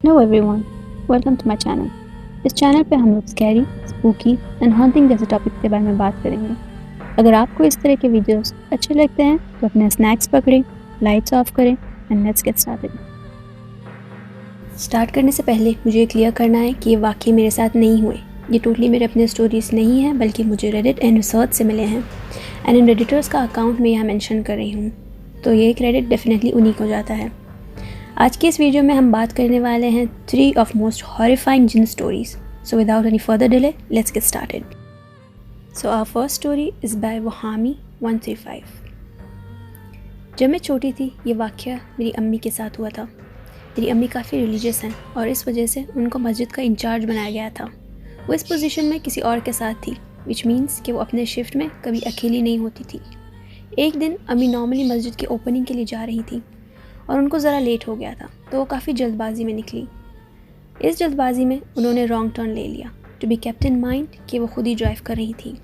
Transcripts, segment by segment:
Hello everyone, welcome to my channel. इस channel पे हम लोग स्कैरी, स्पूकी एंड हॉन्टिंग जैसे टॉपिक के बारे में बात करेंगे। अगर आपको इस तरह के वीडियोस अच्छे लगते हैं तो अपने स्नैक्स पकड़ें, लाइट्स ऑफ करें and let's get started. Start करने से पहले मुझे क्लियर करना है कि ये वाक़ई मेरे साथ नहीं हुए। ये टोटली मेरे अपने स्टोरीज़ नहीं हैं, बल्कि मुझे रेडिट एंड रिसर्च से मिले हैं एंड इन रेडिटर्स का अकाउंट मैं यहाँ मेंशन कर रही हूँ, तो ये क्रेडिट डेफिनेटली उन्हीं को जाता है। आज की इस वीडियो में हम बात करने वाले हैं 3 ऑफ मोस्ट हॉरिफाइंग जिन stories. So without any further delay let's get started. So our first story is by वहामी 135। जब मैं छोटी थी ये वाक़या मेरी अम्मी के साथ हुआ था। मेरी अम्मी काफ़ी रिलीजियस हैं और इस वजह से उनको मस्जिद का इंचार्ज बनाया गया था। वो इस पोजीशन में किसी और के साथ थी, विच मीन्स कि वो अपने शिफ्ट में कभी अकेली नहीं होती थी। एक दिन अम्मी नॉर्मली मस्जिद की ओपनिंग के लिए जा रही थी और उनको ज़रा लेट हो गया था, तो वो काफ़ी जल्दबाजी में निकली। इस जल्दबाजी में उन्होंने रॉन्ग टर्न ले लिया, to be kept in mind कि वो खुद ही ड्राइव कर रही थी।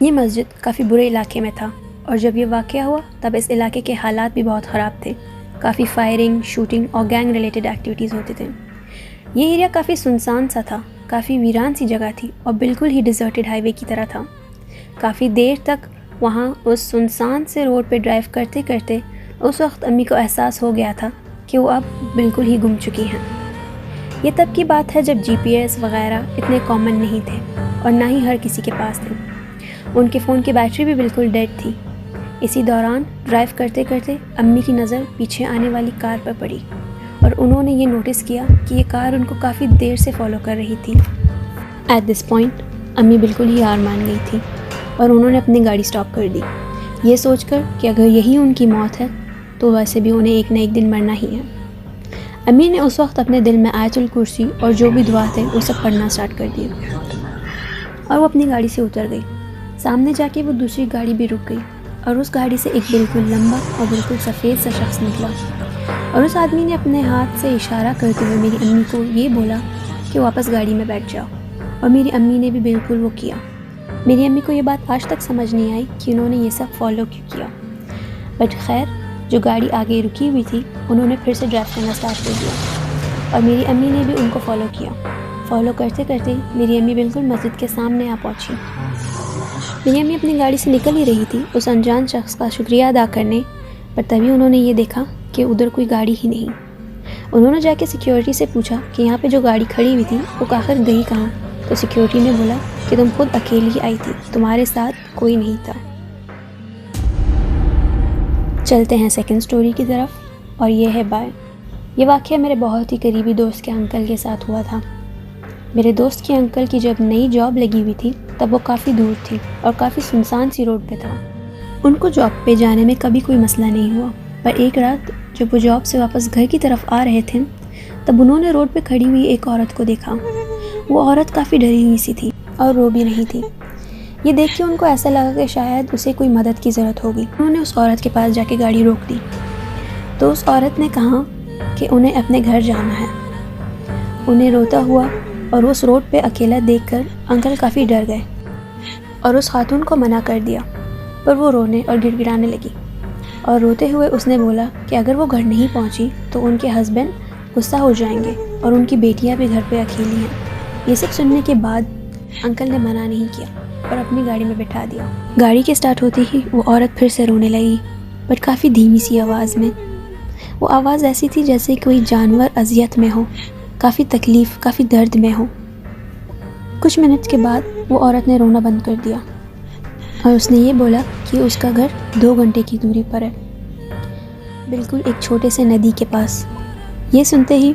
ये मस्जिद काफ़ी बुरे इलाके में था और जब ये वाक़या हुआ तब इस इलाके के हालात भी बहुत ख़राब थे। काफ़ी फायरिंग, शूटिंग और गैंग रिलेटेड एक्टिविटीज़ होते थे। ये एरिया काफ़ी सुनसान सा था, काफ़ी वीरान सी जगह थी और बिल्कुल ही डिज़र्टेड हाईवे की तरह था। काफ़ी देर तक वहाँ उस सुनसान से रोड पे ड्राइव करते करते उस वक्त अम्मी को एहसास हो गया था कि वो अब बिल्कुल ही गुम चुकी हैं। ये तब की बात है जब GPS वगैरह इतने कॉमन नहीं थे और ना ही हर किसी के पास थे। उनके फ़ोन की बैटरी भी बिल्कुल डेड थी। इसी दौरान ड्राइव करते करते अम्मी की नज़र पीछे आने वाली कार पर पड़ी और उन्होंने ये नोटिस किया कि ये कार उनको काफ़ी देर से फॉलो कर रही थी। एट दिस पॉइंट अम्मी बिल्कुल ही हार मान गई थी और उन्होंने अपनी गाड़ी स्टॉप कर दी, ये सोचकर कि अगर यही उनकी मौत है तो वैसे भी उन्हें एक न एक दिन मरना ही है। अम्मी ने उस वक्त अपने दिल में आयतुल कुर्सी और जो भी दुआ थे वो सब पढ़ना स्टार्ट कर दिया और वो अपनी गाड़ी से उतर गई। सामने जाके वो दूसरी गाड़ी भी रुक गई और उस गाड़ी से एक बिल्कुल लंबा और बिल्कुल सफ़ेद सा शख्स निकला और उस आदमी ने अपने हाथ से इशारा करते हुए मेरी अम्मी को ये बोला कि वापस गाड़ी में बैठ जाओ, और मेरी अम्मी ने भी बिल्कुल वो किया। मेरी अम्मी को ये बात आज तक समझ नहीं आई कि उन्होंने ये सब फॉलो क्यों किया, बट खैर जो गाड़ी आगे रुकी हुई थी उन्होंने फिर से ड्राइव करना स्टार्ट कर दिया और मेरी अम्मी ने भी उनको फॉलो किया। फॉलो करते करते मेरी अम्मी बिल्कुल मस्जिद के सामने आ पहुंची। मेरी अम्मी अपनी गाड़ी से निकल ही रही थी उस अनजान शख्स का शुक्रिया अदा करने, पर तभी उन्होंने ये देखा कि उधर कोई गाड़ी ही नहीं। उन्होंने जाके सिक्योरिटी से पूछा कि यहाँ पे जो गाड़ी खड़ी हुई थी वो आखिर गई कहाँ, तो सिक्योरिटी ने बोला कि तुम खुद अकेली आई थी, तुम्हारे साथ कोई नहीं था। चलते हैं सेकंड स्टोरी की तरफ और ये है बाय। ये वाक़या मेरे बहुत ही करीबी दोस्त के अंकल के साथ हुआ था। मेरे दोस्त के अंकल की जब नई जॉब लगी हुई थी तब वो काफ़ी दूर थी और काफ़ी सुनसान सी रोड पे था। उनको जॉब पे जाने में कभी कोई मसला नहीं हुआ, पर एक रात जब वो जॉब से वापस घर की तरफ आ रहे थे तब उन्होंने रोड पे खड़ी हुई एक औरत को देखा। वो औरत काफ़ी डरी हुई सी थी और रो भी रही थी। ये देख के उनको ऐसा लगा कि शायद उसे कोई मदद की ज़रूरत होगी। उन्होंने उस औरत के पास जाके गाड़ी रोक दी तो उस औरत ने कहा कि उन्हें अपने घर जाना है। उन्हें रोता हुआ और उस रोड पे अकेला देखकर अंकल काफ़ी डर गए और उस खातून को मना कर दिया, पर वो रोने और गिड़गिड़ाने लगी और रोते हुए उसने बोला कि अगर वो घर नहीं पहुंची तो उनके हस्बैंड गुस्सा हो जाएंगे और उनकी बेटियां भी घर पे अकेली हैं। ये सब सुनने के बाद अंकल ने मना नहीं किया और अपनी गाड़ी में बिठा दिया। गाड़ी के स्टार्ट होते ही वो औरत फिर से रोने लगी, बट काफ़ी धीमी सी आवाज़ में। वो आवाज़ ऐसी थी जैसे कोई जानवर अजियत में हो, काफ़ी तकलीफ़, काफ़ी दर्द में हो। कुछ मिनट के बाद वो औरत ने रोना बंद कर दिया और उसने ये बोला कि उसका घर 2 घंटे की दूरी पर है, बिल्कुल एक छोटे से नदी के पास। ये सुनते ही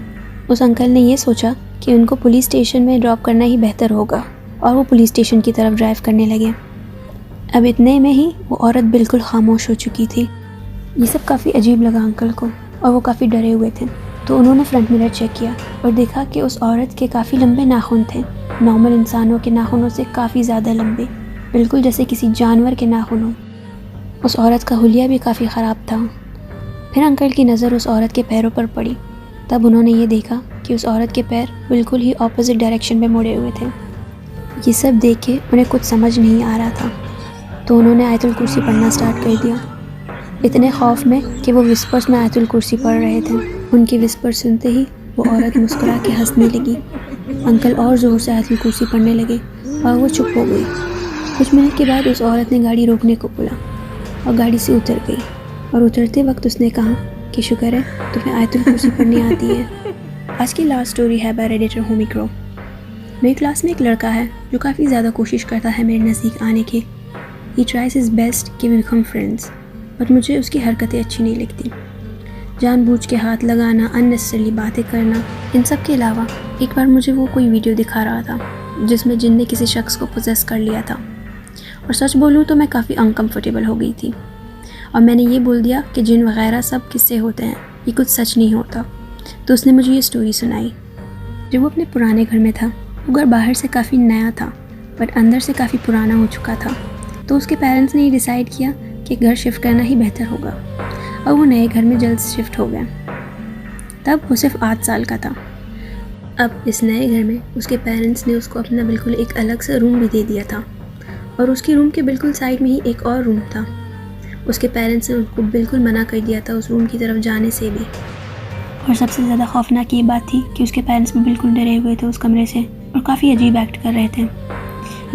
उस अंकल ने ये सोचा कि उनको पुलिस स्टेशन में ड्रॉप करना ही बेहतर होगा और वो पुलिस स्टेशन की तरफ ड्राइव करने लगे। अब इतने में ही वो औरत बिल्कुल खामोश हो चुकी थी। ये सब काफ़ी अजीब लगा अंकल को और वो काफ़ी डरे हुए थे, तो उन्होंने फ्रंट मिरर चेक किया और देखा कि उस औरत के काफ़ी लंबे नाखून थे, नॉर्मल इंसानों के नाखूनों से काफ़ी ज़्यादा लंबे, बिल्कुल जैसे किसी जानवर के नाखून हो। उस औरत का हुलिया भी काफ़ी ख़राब था। फिर अंकल की नज़र उस औरत के पैरों पर पड़ी, तब उन्होंने ये देखा कि उस औरत के पैर बिल्कुल ही ऑपोजिट डायरेक्शन में मुड़े हुए थे। ये सब देख के उन्हें कुछ समझ नहीं आ रहा था, तो उन्होंने आयतुल कुर्सी पढ़ना स्टार्ट कर दिया, इतने खौफ में कि वो विस्पर्स में आयतुल कुर्सी पढ़ रहे थे। उनकी विस्पर सुनते ही वो औरत मुस्कुरा के हंसने लगी। अंकल और ज़ोर से हाथ में कुर्सी पड़ने लगे और वो चुप हो गई। कुछ मिनट के बाद उस औरत ने गाड़ी रोकने को बोला और गाड़ी से उतर गई। और उतरते वक्त उसने कहा कि शुक्र है तुम्हें आयतुल कुर्सी पढ़नी आती है। आज की लास्ट स्टोरी है बाय एडिटर होमी क्रो। मेरी क्लास में एक लड़का है जो काफ़ी ज़्यादा कोशिश करता है मेरे नज़दीक आने की। ही ट्राइज हिज बेस्ट कि वी बिकम फ्रेंड्स, बट मुझे उसकी हरकतें अच्छी नहीं लगती। जानबूझ के हाथ लगाना, अननेसेसरली बातें करना, इन सब के अलावा एक बार मुझे वो कोई वीडियो दिखा रहा था जिसमें जिन ने किसी शख्स को पोजेस कर लिया था। और सच बोलूँ तो मैं काफ़ी अनकम्फर्टेबल हो गई थी और मैंने ये बोल दिया कि जिन वगैरह सब किस्से होते हैं, ये कुछ सच नहीं होता। तो उसने मुझे ये स्टोरी सुनाई। जब वो अपने पुराने घर में था, वो घर बाहर से काफ़ी नया था बट अंदर से काफ़ी पुराना हो चुका था। तो उसके पेरेंट्स ने ये डिसाइड किया कि घर शिफ्ट करना ही बेहतर होगा और वो नए घर में जल्द शिफ्ट हो गया। तब वो सिर्फ 8 साल का था। अब इस नए घर में उसके पेरेंट्स ने उसको अपना बिल्कुल एक अलग सा रूम भी दे दिया था और उसके रूम के बिल्कुल साइड में ही एक और रूम था। उसके पेरेंट्स ने उसको बिल्कुल मना कर दिया था उस रूम की तरफ जाने से भी। और सबसे ज़्यादा खौफनाक ये बात थी कि उसके पेरेंट्स भी बिल्कुल डरे हुए थे उस कमरे से और काफ़ी अजीब एक्ट कर रहे थे।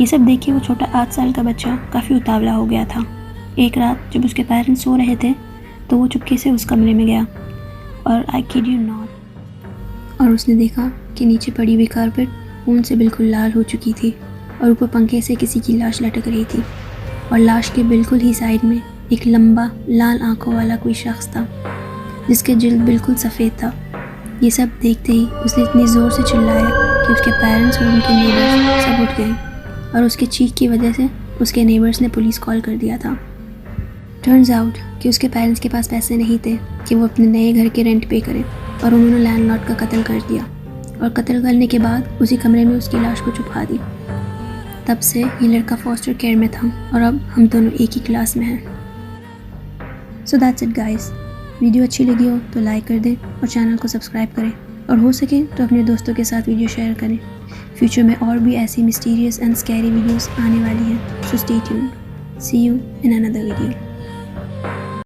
ये सब देख के वो छोटा 8 साल का बच्चा काफ़ी उतावला हो गया था। एक रात जब उसके पेरेंट्स सो रहे थे तो वो चुपके से उस कमरे में गया और आई किड यू नॉट, और उसने देखा कि नीचे पड़ी हुई कारपेट खून से बिल्कुल लाल हो चुकी थी और ऊपर पंखे से किसी की लाश लटक रही थी। और लाश के बिल्कुल ही साइड में एक लंबा लाल आंखों वाला कोई शख्स था जिसके जिल्द बिल्कुल सफ़ेद था। ये सब देखते ही उसने इतनी ज़ोर से चिल्लाया कि उसके पेरेंट्स और उनके नेबर्स सब उठ गए और उसके चीख की वजह से उसके नेबर्स ने पुलिस कॉल कर दिया था। टर्न्स आउट कि उसके पेरेंट्स के पास पैसे नहीं थे कि वो अपने नए घर के रेंट पे करें और उन्होंने लैंडलॉर्ड का कत्ल कर दिया और कत्ल करने के बाद उसी कमरे में उसकी लाश को छुपा दी। तब से ये लड़का फॉस्टर केयर में था और अब हम दोनों एक ही क्लास में हैं। So that's it guys. Video अच्छी लगी हो तो लाइक कर दें और चैनल को सब्सक्राइब करें और हो सके तो अपने दोस्तों के साथ वीडियो शेयर करें। फ्यूचर में और भी ऐसी मिस्टीरियस एंड स्कैरी वीडियोस आने वाली हैं, so stay tuned. See you in another video.